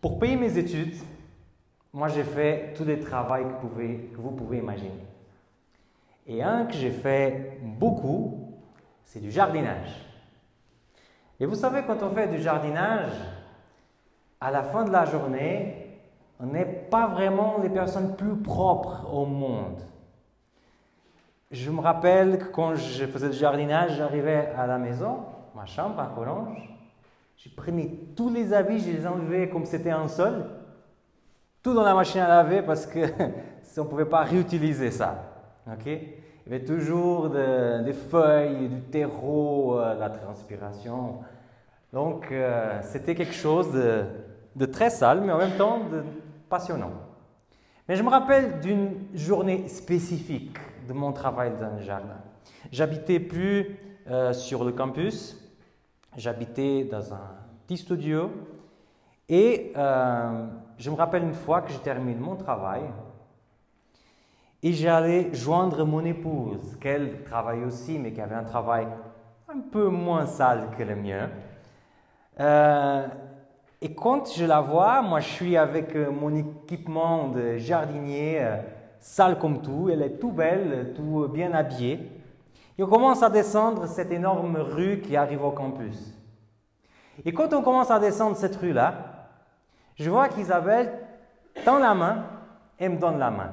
Pour payer mes études, moi j'ai fait tous les travaux que vous pouvez imaginer. Et un que j'ai fait beaucoup, c'est du jardinage. Et vous savez, quand on fait du jardinage, à la fin de la journée, on n'est pas vraiment les personnes plus propres au monde. Je me rappelle que quand je faisais du jardinage, j'arrivais à la maison, ma chambre à Collonges, je prenais tous les habits, je les enlevais comme c'était un seul, tout dans la machine à laver parce que on ne pouvait pas réutiliser ça. Okay? Il y avait toujours des feuilles, du terreau, de la transpiration. Donc, c'était quelque chose de très sale, mais en même temps de passionnant. Mais je me rappelle d'une journée spécifique de mon travail dans le jardin. J'habitais plus sur le campus, j'habitais dans un petit studio et je me rappelle une fois que j'ai terminé mon travail et j'allais joindre mon épouse, qu'elle travaillait aussi mais qui avait un travail un peu moins sale que le mien. Et quand je la vois, moi je suis avec mon équipement de jardinier, sale comme tout, elle est tout belle, tout bien habillée. Et on commence à descendre cette énorme rue qui arrive au campus. Et quand on commence à descendre cette rue-là, je vois qu'Isabelle tend la main et me donne la main.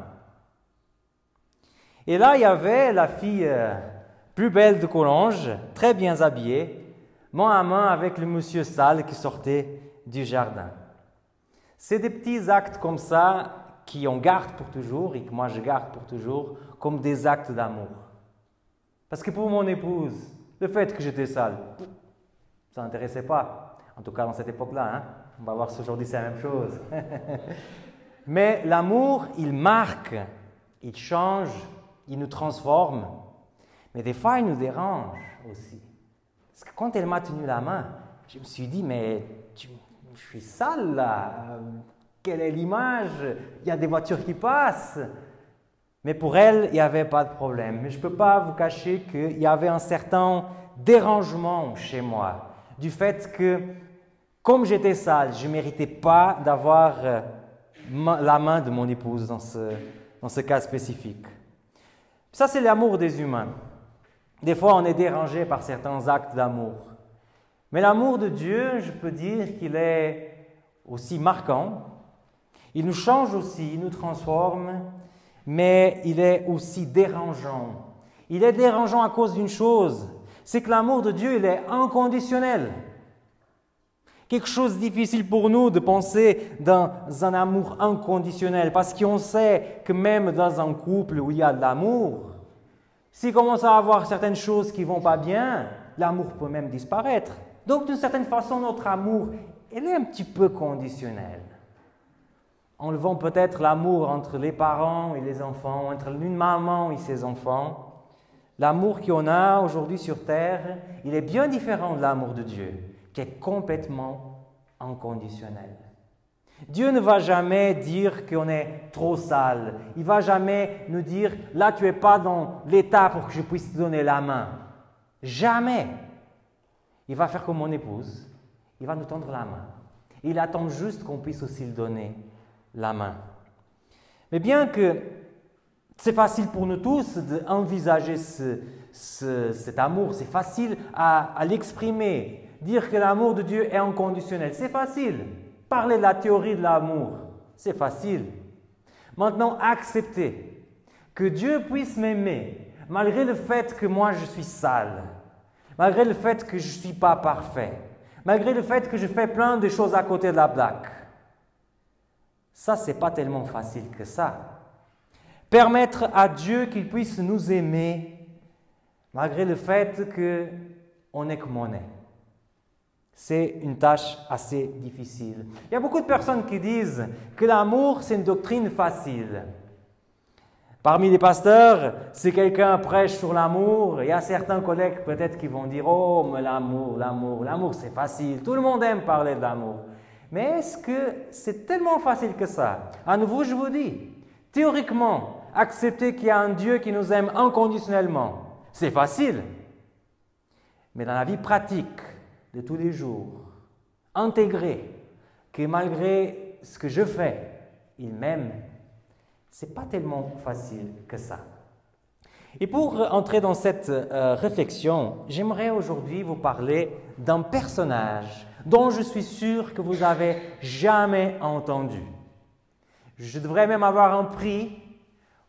Et là, il y avait la fille plus belle de Collonges, très bien habillée, main à main avec le monsieur sale qui sortait du jardin. C'est des petits actes comme ça qu'on garde pour toujours et que moi je garde pour toujours comme des actes d'amour. Parce que pour mon épouse, le fait que j'étais sale, ça n'intéressait pas. En tout cas dans cette époque-là. Hein? On va voir si aujourd'hui c'est la même chose. Mais l'amour, il marque, il change, il nous transforme. Mais des fois, il nous dérange aussi. Parce que quand elle m'a tenu la main, je me suis dit, mais je suis sale là. Quelle est l'image? Il y a des voitures qui passent. Mais pour elle, il n'y avait pas de problème. Mais je ne peux pas vous cacher qu'il y avait un certain dérangement chez moi. Du fait que, comme j'étais sale, je ne méritais pas d'avoir la main de mon épouse dans ce cas spécifique. Ça, c'est l'amour des humains. Des fois, on est dérangé par certains actes d'amour. Mais l'amour de Dieu, je peux dire qu'il est aussi marquant. Il nous change aussi, il nous transforme, mais il est aussi dérangeant. Il est dérangeant à cause d'une chose, c'est que l'amour de Dieu, il est inconditionnel. Quelque chose de difficile pour nous de penser dans un amour inconditionnel, parce qu'on sait que même dans un couple où il y a de l'amour, s'il commence à avoir certaines choses qui ne vont pas bien, l'amour peut même disparaître. Donc, d'une certaine façon, notre amour, il est un petit peu conditionnel. Enlevons peut-être l'amour entre les parents et les enfants, entre une maman et ses enfants. L'amour qu'on a aujourd'hui sur terre, il est bien différent de l'amour de Dieu, qui est complètement inconditionnel. Dieu ne va jamais dire qu'on est trop sale. Il ne va jamais nous dire « là, tu n'es pas dans l'état pour que je puisse te donner la main ». Jamais. Il va faire comme mon épouse. Il va nous tendre la main. Il attend juste qu'on puisse aussi lui donner la main. Mais bien que c'est facile pour nous tous d'envisager cet amour, c'est facile à l'exprimer, dire que l'amour de Dieu est inconditionnel, c'est facile. Parler de la théorie de l'amour, c'est facile. Maintenant, accepter que Dieu puisse m'aimer, malgré le fait que moi je suis sale, malgré le fait que je ne suis pas parfait, malgré le fait que je fais plein de choses à côté de la plaque. Ça, ce n'est pas tellement facile que ça. Permettre à Dieu qu'il puisse nous aimer, malgré le fait qu'on est comme on est. C'est une tâche assez difficile. Il y a beaucoup de personnes qui disent que l'amour, c'est une doctrine facile. Parmi les pasteurs, si quelqu'un prêche sur l'amour, il y a certains collègues peut-être qui vont dire « Oh, mais l'amour, c'est facile. Tout le monde aime parler de l'amour. » Mais est-ce que c'est tellement facile que ça? À nouveau, je vous dis, théoriquement, accepter qu'il y a un Dieu qui nous aime inconditionnellement, c'est facile. Mais dans la vie pratique de tous les jours, intégrer que malgré ce que je fais, il m'aime. Ce n'est pas tellement facile que ça. Et pour entrer dans cette réflexion, j'aimerais aujourd'hui vous parler d'un personnage dont je suis sûr que vous n'avez jamais entendu. Je devrais même avoir un prix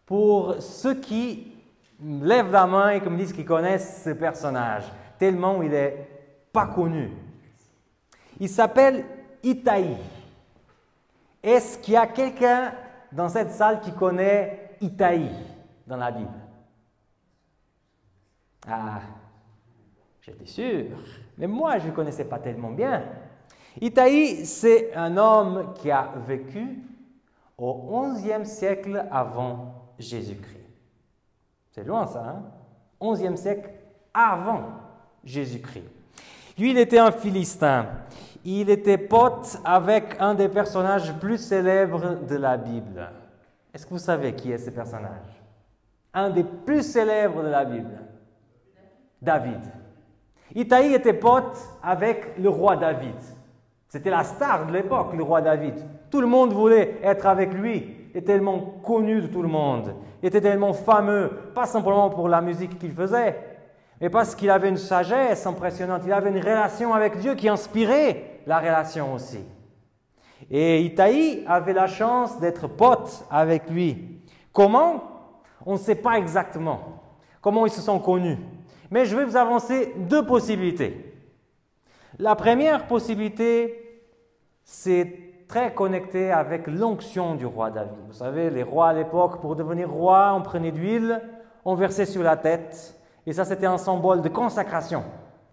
pour ceux qui lèvent la main et qui me disent qu'ils connaissent ce personnage, tellement il n'est pas connu. Il s'appelle Itaï. Est-ce qu'il y a quelqu'un dans cette salle qui connaît Itaï dans la Bible? Ah, j'étais sûr, mais moi je ne le connaissais pas tellement bien. Itaï, c'est un homme qui a vécu au XIe siècle avant Jésus-Christ. C'est loin ça, hein? XIe siècle avant Jésus-Christ. Lui, il était un Philistin. Il était pote avec un des personnages plus célèbres de la Bible. Est-ce que vous savez qui est ce personnage? Un des plus célèbres de la Bible. David. Itaï était pote avec le roi David. C'était la star de l'époque, le roi David. Tout le monde voulait être avec lui. Il était tellement connu de tout le monde. Il était tellement fameux, pas simplement pour la musique qu'il faisait, mais parce qu'il avait une sagesse impressionnante. Il avait une relation avec Dieu qui inspirait la relation aussi. Et Itaï avait la chance d'être pote avec lui. Comment? On ne sait pas exactement comment ils se sont connus. Mais je vais vous avancer deux possibilités. La première possibilité, c'est très connecté avec l'onction du roi David. Vous savez, les rois à l'époque, pour devenir roi, on prenait de l'huile, on versait sur la tête, et ça c'était un symbole de consacration.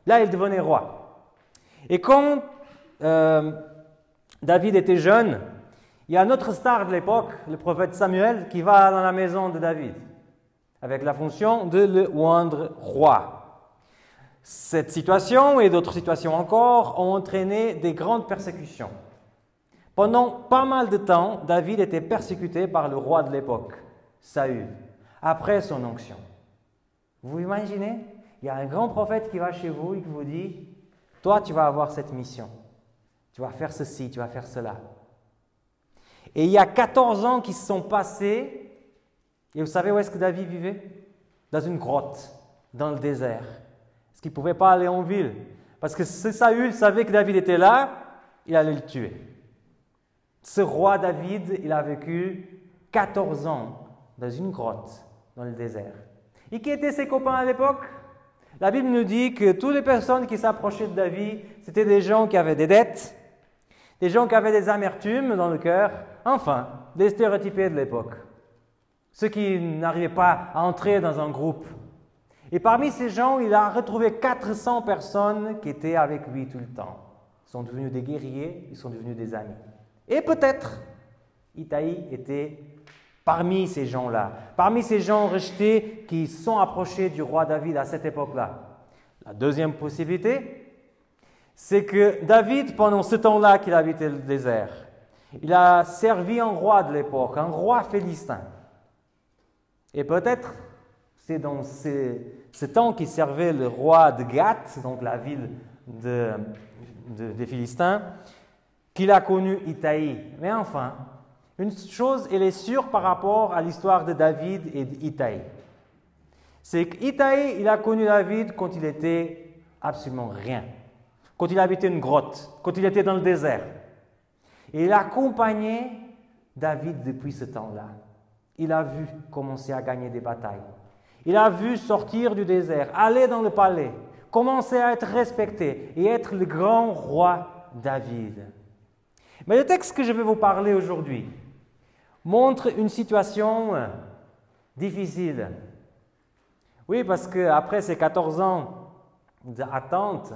Là, il devenait roi. Et quand David était jeune, il y a un autre star de l'époque, le prophète Samuel, qui va dans la maison de David, avec la fonction de le rendre roi. Cette situation et d'autres situations encore ont entraîné des grandes persécutions. Pendant pas mal de temps, David était persécuté par le roi de l'époque, Saül, après son onction. Vous imaginez? Il y a un grand prophète qui va chez vous et qui vous dit « Toi, tu vas avoir cette mission. Tu vas faire ceci, tu vas faire cela. » Et il y a 14 ans qui se sont passés. Et vous savez où est-ce que David vivait? Dans une grotte, dans le désert. Parce qu'il ne pouvait pas aller en ville. Parce que si Saül savait que David était là, il allait le tuer. Ce roi David, il a vécu 14 ans dans une grotte, dans le désert. Et qui étaient ses copains à l'époque? La Bible nous dit que toutes les personnes qui s'approchaient de David, c'était des gens qui avaient des dettes, des gens qui avaient des amertumes dans le cœur, enfin, des stéréotypés de l'époque. Ceux qui n'arrivaient pas à entrer dans un groupe. Et parmi ces gens, il a retrouvé 400 personnes qui étaient avec lui tout le temps. Ils sont devenus des guerriers, ils sont devenus des amis. Et peut-être, Itaï était parmi ces gens-là, parmi ces gens rejetés qui sont approchés du roi David à cette époque-là. La deuxième possibilité, c'est que David, pendant ce temps-là qu'il habitait le désert, il a servi un roi de l'époque, un roi philistin. Et peut-être, c'est dans ce temps qu'il servait le roi de Gath, donc la ville des Philistins, qu'il a connu Itaï. Mais enfin, une chose, elle est sûre par rapport à l'histoire de David et d'Itaï. C'est qu'Itaï, il a connu David quand il était absolument rien. Quand il habitait une grotte, quand il était dans le désert. Et il a accompagné David depuis ce temps-là. Il a vu commencer à gagner des batailles. Il a vu sortir du désert, aller dans le palais, commencer à être respecté et être le grand roi David. Mais le texte que je vais vous parler aujourd'hui montre une situation difficile. Oui, parce qu'après ces 14 ans d'attente,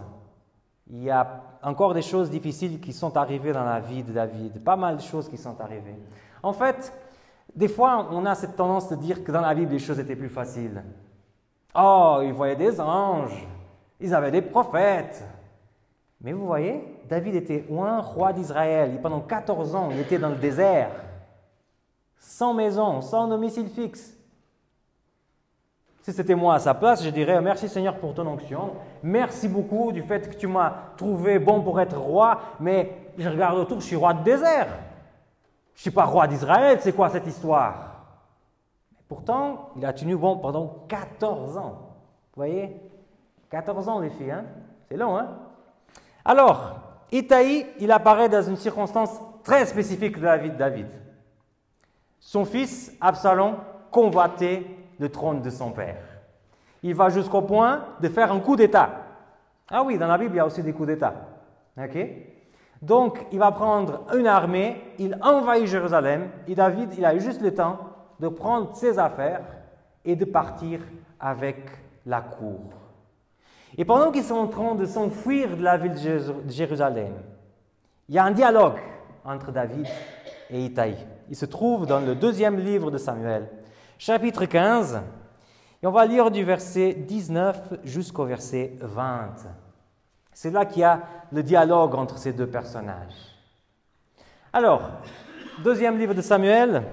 il y a encore des choses difficiles qui sont arrivées dans la vie de David. Pas mal de choses qui sont arrivées. En fait, des fois, on a cette tendance de dire que dans la Bible, les choses étaient plus faciles. Oh, ils voyaient des anges, ils avaient des prophètes. Mais vous voyez, David était un roi d'Israël. Et pendant 14 ans, il était dans le désert, sans maison, sans domicile fixe. Si c'était moi à sa place, je dirais merci Seigneur pour ton onction. Merci beaucoup du fait que tu m'as trouvé bon pour être roi, mais je regarde autour, je suis roi de désert. Je ne suis pas roi d'Israël, c'est quoi cette histoire? Pourtant, il a tenu bon pendant 14 ans. Vous voyez? 14 ans les filles, hein? C'est long, hein? Alors, Itaï, il apparaît dans une circonstance très spécifique de la vie de David. Son fils, Absalom, convoitait le trône de son père. Il va jusqu'au point de faire un coup d'État. Ah oui, dans la Bible, il y a aussi des coups d'État. Ok? Donc, il va prendre une armée, il envahit Jérusalem, et David, il a eu juste le temps de prendre ses affaires et de partir avec la cour. Et pendant qu'ils sont en train de s'enfuir de la ville de Jérusalem, il y a un dialogue entre David et Itaï. Il se trouve dans le 2e livre de Samuel, chapitre 15, et on va lire du verset 19 jusqu'au verset 20. C'est là qu'il y a le dialogue entre ces deux personnages. Alors, 2e livre de Samuel,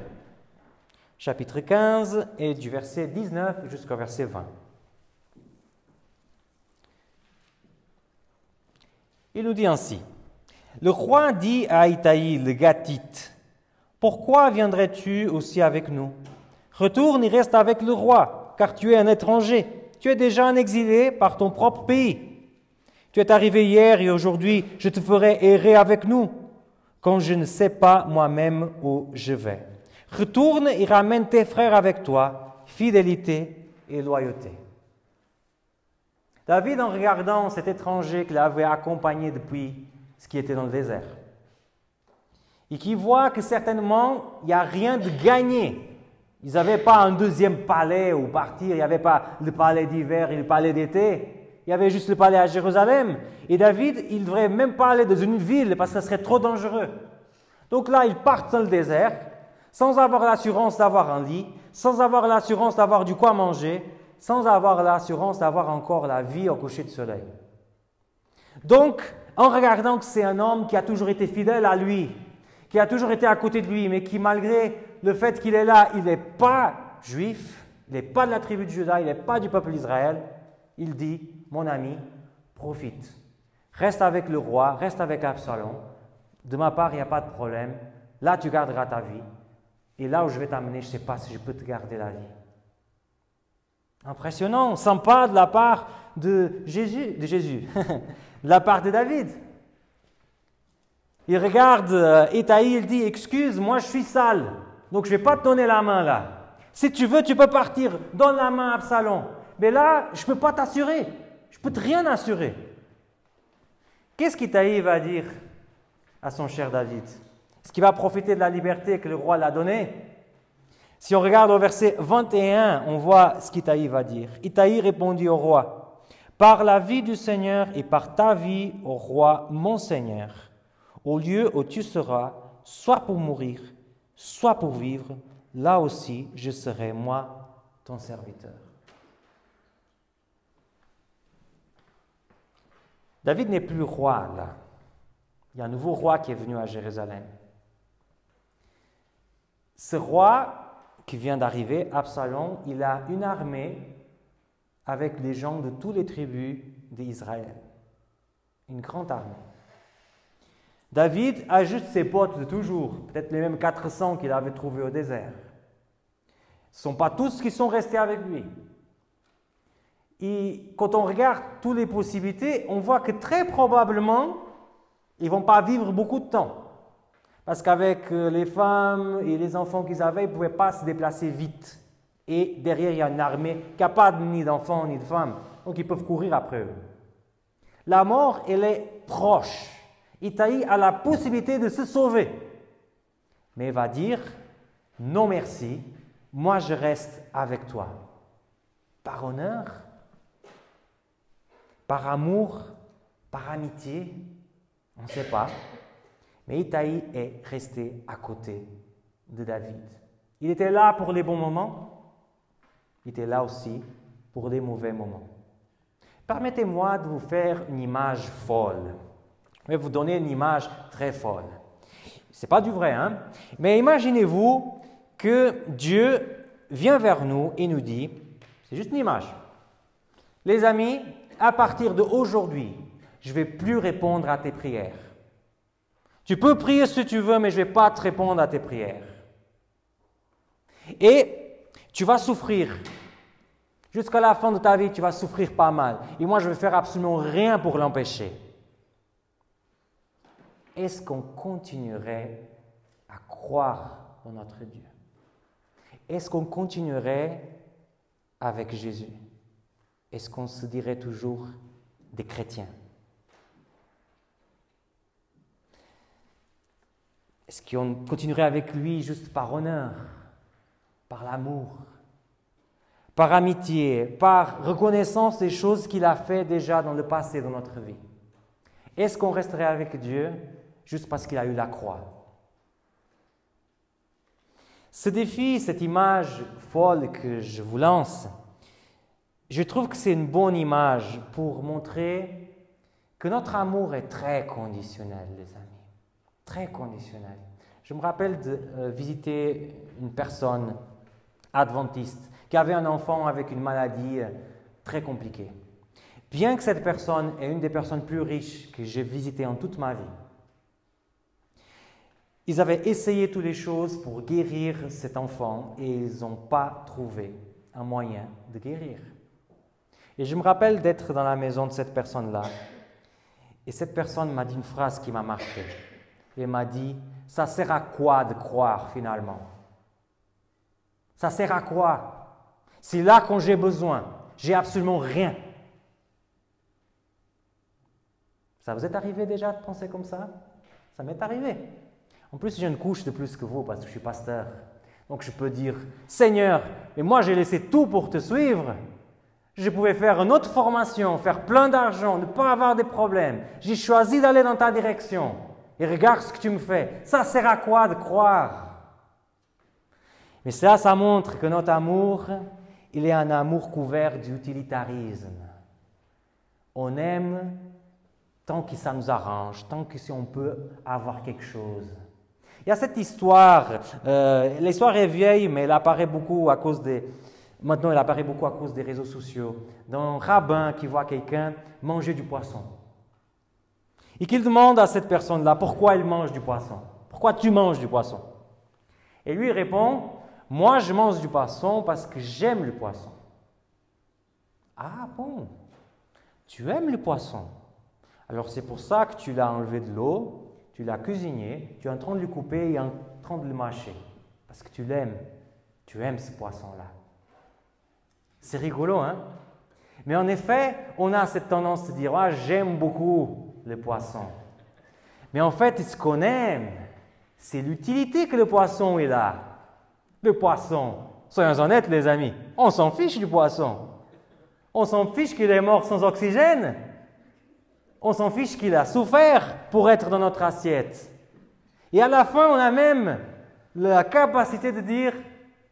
chapitre 15, et du verset 19 jusqu'au verset 20. Il nous dit ainsi, « Le roi dit à Itaï, le Gathite, « Pourquoi viendrais-tu aussi avec nous? Retourne et reste avec le roi, car tu es un étranger. Tu es déjà un exilé par ton propre pays. Tu es arrivé hier et aujourd'hui, je te ferai errer avec nous, quand je ne sais pas moi-même où je vais. Retourne et ramène tes frères avec toi, fidélité et loyauté. » David, en regardant cet étranger qu'il avait accompagné depuis ce qui était dans le désert, et qui voit que certainement, il n'y a rien de gagné. Ils n'avaient pas un deuxième palais où partir, il n'y avait pas le palais d'hiver et le palais d'été, il y avait juste le palais à Jérusalem. Et David, il ne devrait même pas aller dans une ville parce que ce serait trop dangereux. Donc là, ils partent dans le désert, sans avoir l'assurance d'avoir un lit, sans avoir l'assurance d'avoir du quoi manger, sans avoir l'assurance d'avoir encore la vie au coucher de soleil. Donc, en regardant que c'est un homme qui a toujours été fidèle à lui, qui a toujours été à côté de lui, mais qui, malgré le fait qu'il est là, il n'est pas juif, il n'est pas de la tribu de Juda, il n'est pas du peuple d'Israël, il dit, mon ami, profite. Reste avec le roi, reste avec Absalom. De ma part, il n'y a pas de problème. Là, tu garderas ta vie. Et là où je vais t'amener, je ne sais pas si je peux te garder la vie. Impressionnant, sympa de la part de Jésus, de la part de David. Il regarde Itaï, il dit, excuse, moi je suis sale, donc je ne vais pas te donner la main là. Si tu veux, tu peux partir, donne la main à Absalom. Mais là, je ne peux pas t'assurer, je ne peux te rien assurer. Qu'est-ce qu'Itaï va dire à son cher David? Est-ce qu'il va profiter de la liberté que le roi l'a donnée? Si on regarde au verset 21, on voit ce qu'Itaï va dire. Itaï répondit au roi, « Par la vie du Seigneur et par ta vie, ô roi, mon Seigneur, au lieu où tu seras, soit pour mourir, soit pour vivre, là aussi je serai, moi, ton serviteur. » David n'est plus roi là. Il y a un nouveau roi qui est venu à Jérusalem. Ce roi qui vient d'arriver, Absalom, il a une armée avec les gens de toutes les tribus d'Israël. Une grande armée. David a juste ses potes de toujours, peut-être les mêmes 400 qu'il avait trouvés au désert. Ce ne sont pas tous qui sont restés avec lui. Et quand on regarde toutes les possibilités, on voit que très probablement, ils ne vont pas vivre beaucoup de temps. Parce qu'avec les femmes et les enfants qu'ils avaient, ils ne pouvaient pas se déplacer vite. Et derrière, il y a une armée qui n'a pas ni d'enfants ni de femmes. Donc, ils peuvent courir après eux. La mort, elle est proche. Itaï a la possibilité de se sauver. Mais il va dire, non merci, moi je reste avec toi. Par honneur, par amour, par amitié, on ne sait pas. Mais Itaï est resté à côté de David. Il était là pour les bons moments, il était là aussi pour les mauvais moments. Permettez-moi de vous faire une image folle. Je vais vous donner une image très folle. Ce n'est pas du vrai, hein? Mais imaginez-vous que Dieu vient vers nous et nous dit, C'est juste une image. Les amis, à partir d'aujourd'hui, je ne vais plus répondre à tes prières. Tu peux prier si tu veux, mais je ne vais pas te répondre à tes prières. Et tu vas souffrir. Jusqu'à la fin de ta vie, tu vas souffrir pas mal. Et moi, je ne vais faire absolument rien pour l'empêcher. Est-ce qu'on continuerait à croire en notre Dieu? Est-ce qu'on continuerait avec Jésus? Est-ce qu'on se dirait toujours des chrétiens? Est-ce qu'on continuerait avec lui juste par honneur, par l'amour, par amitié, par reconnaissance des choses qu'il a fait déjà dans le passé dans notre vie? Est-ce qu'on resterait avec Dieu juste parce qu'il a eu la croix? Ce défi, cette image folle que je vous lance, je trouve que c'est une bonne image pour montrer que notre amour est très conditionnel, les amis. Très conditionnel. Je me rappelle de visiter une personne adventiste qui avait un enfant avec une maladie très compliquée. Bien que cette personne est une des personnes plus riches que j'ai visitées en toute ma vie, ils avaient essayé toutes les choses pour guérir cet enfant et ils n'ont pas trouvé un moyen de guérir. Et je me rappelle d'être dans la maison de cette personne-là et cette personne m'a dit une phrase qui m'a marqué. Elle m'a dit, ça sert à quoi de croire finalement? Ça sert à quoi? C'est là quand j'ai besoin, j'ai absolument rien. Ça vous est arrivé déjà de penser comme ça? Ça m'est arrivé. En plus, j'ai une couche de plus que vous parce que je suis pasteur. Donc je peux dire, Seigneur, mais moi j'ai laissé tout pour te suivre. Je pouvais faire une autre formation, faire plein d'argent, ne pas avoir des problèmes. J'ai choisi d'aller dans ta direction. Et regarde ce que tu me fais. Ça sert à quoi de croire? Mais ça montre que notre amour, il est un amour couvert d'utilitarisme. On aime tant que ça nous arrange, tant que si on peut avoir quelque chose. Il y a cette histoire, l'histoire est vieille, mais elle apparaît beaucoup à cause des... Maintenant, elle apparaît beaucoup à cause des réseaux sociaux. D'un rabbin qui voit quelqu'un manger du poisson. Et qu'il demande à cette personne-là pourquoi il mange du poisson. Pourquoi tu manges du poisson? Et lui répond, moi je mange du poisson parce que j'aime le poisson. Ah bon? Tu aimes le poisson? Alors c'est pour ça que tu l'as enlevé de l'eau, tu l'as cuisiné, tu es en train de le couper et en train de le mâcher. Parce que tu l'aimes. Tu aimes ce poisson-là. C'est rigolo, hein? Mais en effet, on a cette tendance de dire, ah, j'aime beaucoup le poisson. Mais en fait, ce qu'on aime, c'est l'utilité que le poisson est là. Le poisson, soyons honnêtes les amis, on s'en fiche du poisson. On s'en fiche qu'il est mort sans oxygène. On s'en fiche qu'il a souffert pour être dans notre assiette. Et à la fin, on a même la capacité de dire,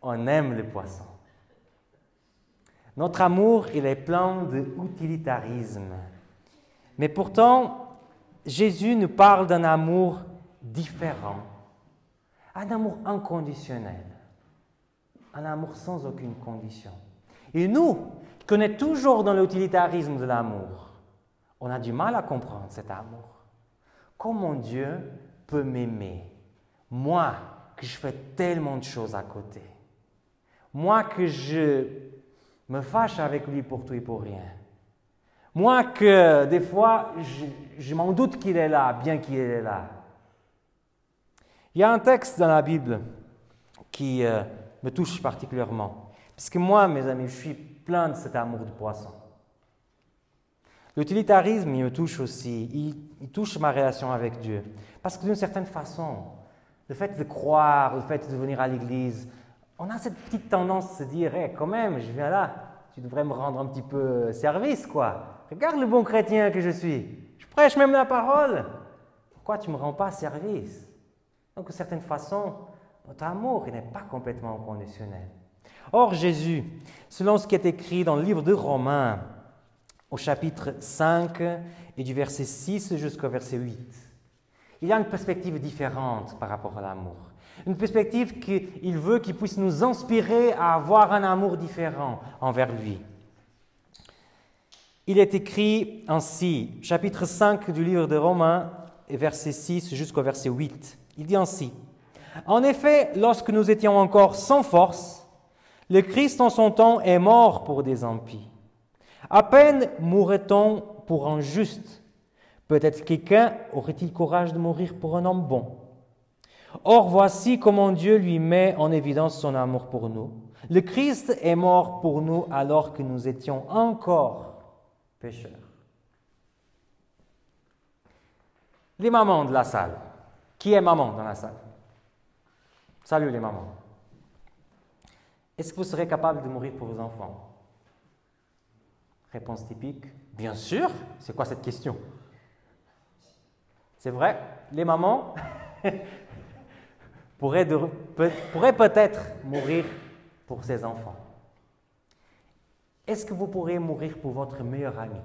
on aime le poisson. Notre amour, il est plein d'utilitarisme. Mais pourtant, Jésus nous parle d'un amour différent, un amour inconditionnel, un amour sans aucune condition. Et nous, qui sommes toujours dans l'utilitarisme de l'amour, on a du mal à comprendre cet amour. Comment Dieu peut m'aimer? Moi, que je fais tellement de choses à côté. Moi, que je me fâche avec lui pour tout et pour rien. Moi que des fois, je m'en doute qu'il est là, bien qu'il est là. Il y a un texte dans la Bible qui me touche particulièrement. Parce que moi, mes amis, je suis plein de cet amour du poisson. L'utilitarisme, il me touche aussi. Il touche ma relation avec Dieu. Parce que d'une certaine façon, le fait de croire, le fait de venir à l'église, on a cette petite tendance de se dire, hey, quand même, je viens là, tu devrais me rendre un petit peu service, quoi. Regarde le bon chrétien que je suis. Je prêche même la parole. Pourquoi tu ne me rends pas service? Donc, de certaine façon, notre amour n'est pas complètement conditionnel. Or, Jésus, selon ce qui est écrit dans le livre de Romains, au chapitre 5 et du verset 6 jusqu'au verset 8, il y a une perspective différente par rapport à l'amour. Une perspective qu'il veut qu'il puisse nous inspirer à avoir un amour différent envers lui. Il est écrit ainsi, chapitre 5 du livre de Romains, verset 6 jusqu'au verset 8. Il dit ainsi, « En effet, lorsque nous étions encore sans force, le Christ en son temps est mort pour des impies. À peine mourrait-on pour un juste. Peut-être quelqu'un aurait-il courage de mourir pour un homme bon. Or, voici comment Dieu lui met en évidence son amour pour nous. Le Christ est mort pour nous alors que nous étions encore pécheurs. » Les mamans de la salle. Qui est maman dans la salle? Salut les mamans. Est-ce que vous serez capable de mourir pour vos enfants? Réponse typique, bien sûr. C'est quoi cette question? C'est vrai, les mamans pourraient peut-être mourir pour ses enfants. Est-ce que vous pourrez mourir pour votre meilleur ami?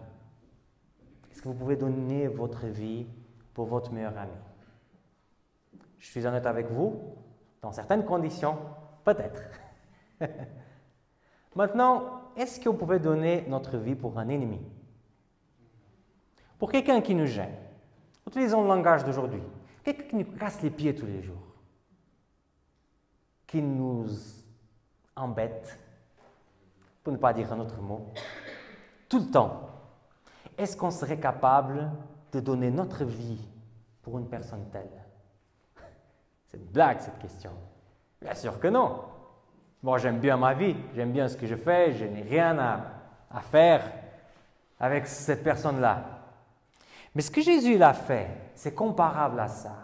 Est-ce que vous pouvez donner votre vie pour votre meilleur ami? Je suis honnête avec vous, dans certaines conditions, peut-être. Maintenant, est-ce que vous pouvez donner notre vie pour un ennemi? Pour quelqu'un qui nous gêne. Utilisons le langage d'aujourd'hui. Quelqu'un qui nous casse les pieds tous les jours. Qui nous embête, pour ne pas dire un autre mot, tout le temps. Est-ce qu'on serait capable de donner notre vie pour une personne telle? C'est une blague cette question. Bien sûr que non. Moi, j'aime bien ma vie, j'aime bien ce que je fais, je n'ai rien à faire avec cette personne-là. Mais ce que Jésus a fait, c'est comparable à ça.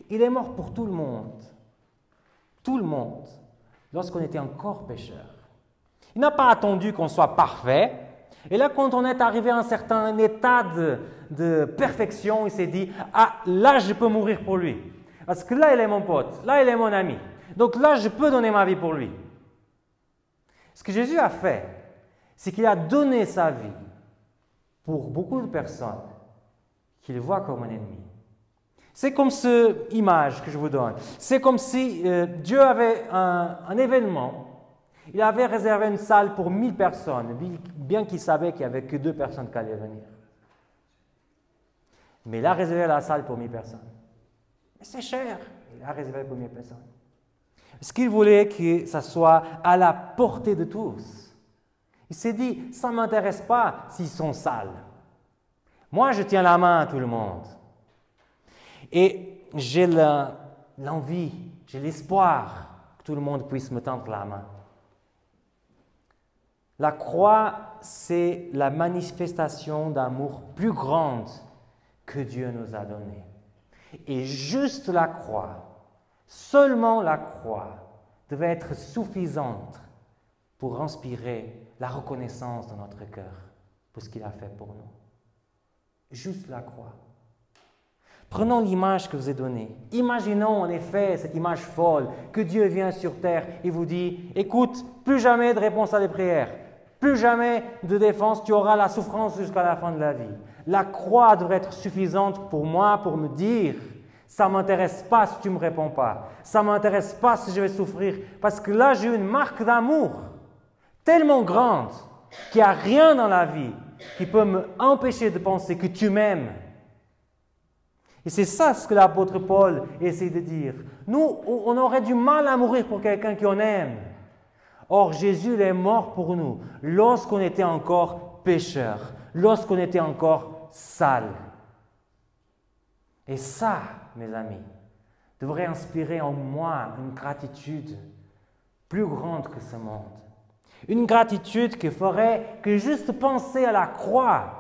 Il est mort pour tout le monde, lorsqu'on était encore pécheurs. Il n'a pas attendu qu'on soit parfait. Et là, quand on est arrivé à un certain état de perfection, il s'est dit « Ah, là, je peux mourir pour lui. Parce que là, il est mon pote, là, il est mon ami. Donc là, je peux donner ma vie pour lui. » Ce que Jésus a fait, c'est qu'il a donné sa vie pour beaucoup de personnes qu'il voit comme un ennemi. C'est comme cette image que je vous donne. C'est comme si Dieu avait un événement. Il avait réservé une salle pour 1000 personnes, bien qu'il savait qu'il n'y avait que 2 personnes qui allaient venir. Mais il a réservé la salle pour 1000 personnes. Mais c'est cher. Il a réservé pour 1000 personnes. Ce qu'il voulait que ça soit à la portée de tous. Il s'est dit, ça ne m'intéresse pas s'ils sont sales. Moi, je tiens la main à tout le monde. Et j'ai l'envie, j'ai l'espoir que tout le monde puisse me tendre la main. La croix, c'est la manifestation d'amour plus grande que Dieu nous a donnée. Et juste la croix, seulement la croix, devait être suffisante pour inspirer la reconnaissance dans notre cœur pour ce qu'il a fait pour nous. Juste la croix. Prenons l'image que je vous ai donnée. Imaginons en effet cette image folle que Dieu vient sur terre et vous dit « Écoute, plus jamais de réponse à des prières, plus jamais de défense, tu auras la souffrance jusqu'à la fin de la vie. » La croix devrait être suffisante pour moi pour me dire « Ça ne m'intéresse pas si tu ne me réponds pas. Ça ne m'intéresse pas si je vais souffrir. Parce que là, j'ai une marque d'amour tellement grande qu'il n'y a rien dans la vie qui peut m'empêcher de penser que tu m'aimes. » Et c'est ça ce que l'apôtre Paul essaie de dire. Nous, on aurait du mal à mourir pour quelqu'un qu'on aime. Or, Jésus il est mort pour nous lorsqu'on était encore pécheurs, lorsqu'on était encore sales. Et ça, mes amis, devrait inspirer en moi une gratitude plus grande que ce monde. Une gratitude qui ferait que juste penser à la croix,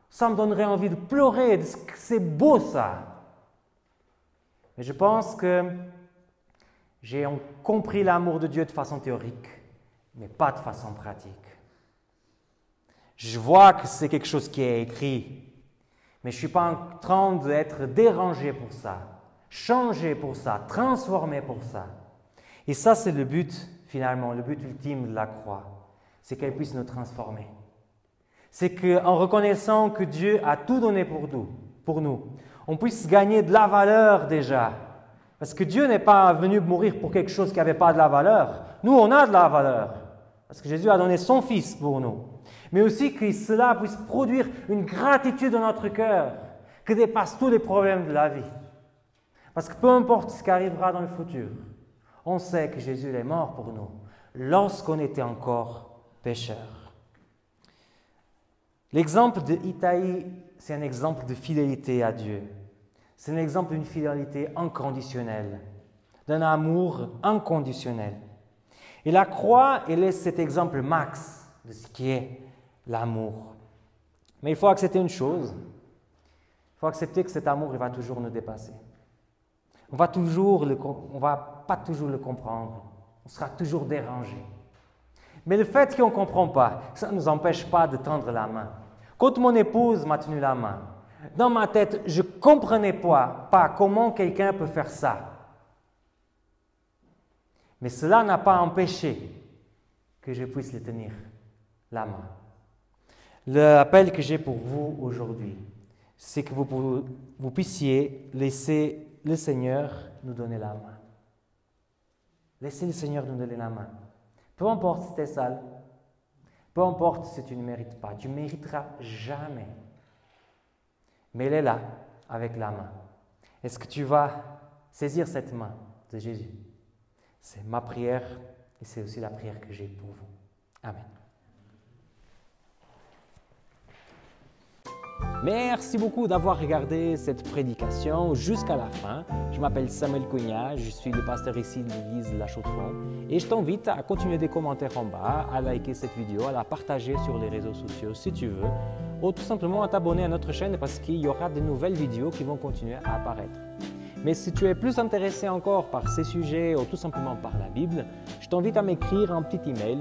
ça me donnerait envie de pleurer. C'est beau ça. Mais je pense que j'ai compris l'amour de Dieu de façon théorique, mais pas de façon pratique. Je vois que c'est quelque chose qui est écrit, mais je ne suis pas en train d'être dérangé pour ça, changé pour ça, transformé pour ça. Et ça, c'est le but, finalement, le but ultime de la croix. C'est qu'elle puisse nous transformer. C'est qu'en reconnaissant que Dieu a tout donné pour nous, on puisse gagner de la valeur déjà Parce que Dieu n'est pas venu mourir pour quelque chose qui n'avait pas de la valeur. Nous, on a de la valeur. Parce que Jésus a donné son Fils pour nous. Mais aussi que cela puisse produire une gratitude dans notre cœur qui dépasse tous les problèmes de la vie. Parce que peu importe ce qui arrivera dans le futur, on sait que Jésus est mort pour nous lorsqu'on était encore pécheurs. L'exemple de Itaï, c'est un exemple de fidélité à Dieu. C'est un exemple d'une fidélité inconditionnelle, d'un amour inconditionnel. Et la croix, elle est cet exemple max de ce qui est l'amour. Mais il faut accepter une chose, il faut accepter que cet amour, il va toujours nous dépasser. On va pas toujours le comprendre, on sera toujours dérangé. Mais le fait qu'on ne comprend pas, ça ne nous empêche pas de tendre la main. Quand mon épouse m'a tenu la main, dans ma tête, je ne comprenais pas comment quelqu'un peut faire ça. Mais cela n'a pas empêché que je puisse le tenir la main. L'appel que j'ai pour vous aujourd'hui, c'est que vous puissiez laisser le Seigneur nous donner la main. Laissez le Seigneur nous donner la main. Peu importe si tu es sale, peu importe si tu ne mérites pas, tu ne mériteras jamais. Mais elle est là, avec la main. Est-ce que tu vas saisir cette main de Jésus? C'est ma prière et c'est aussi la prière que j'ai pour vous. Amen. Merci beaucoup d'avoir regardé cette prédication jusqu'à la fin. Je m'appelle Samuel Cogna, je suis le pasteur ici de l'église La Chaux-de-Fonds et je t'invite à continuer des commentaires en bas, à liker cette vidéo, à la partager sur les réseaux sociaux si tu veux, ou tout simplement à t'abonner à notre chaîne parce qu'il y aura de nouvelles vidéos qui vont continuer à apparaître. Mais si tu es plus intéressé encore par ces sujets ou tout simplement par la Bible, je t'invite à m'écrire un petit email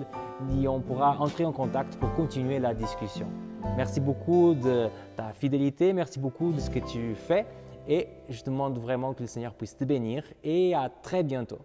et on pourra entrer en contact pour continuer la discussion. Merci beaucoup de ta fidélité, merci beaucoup de ce que tu fais et je te demande vraiment que le Seigneur puisse te bénir et à très bientôt.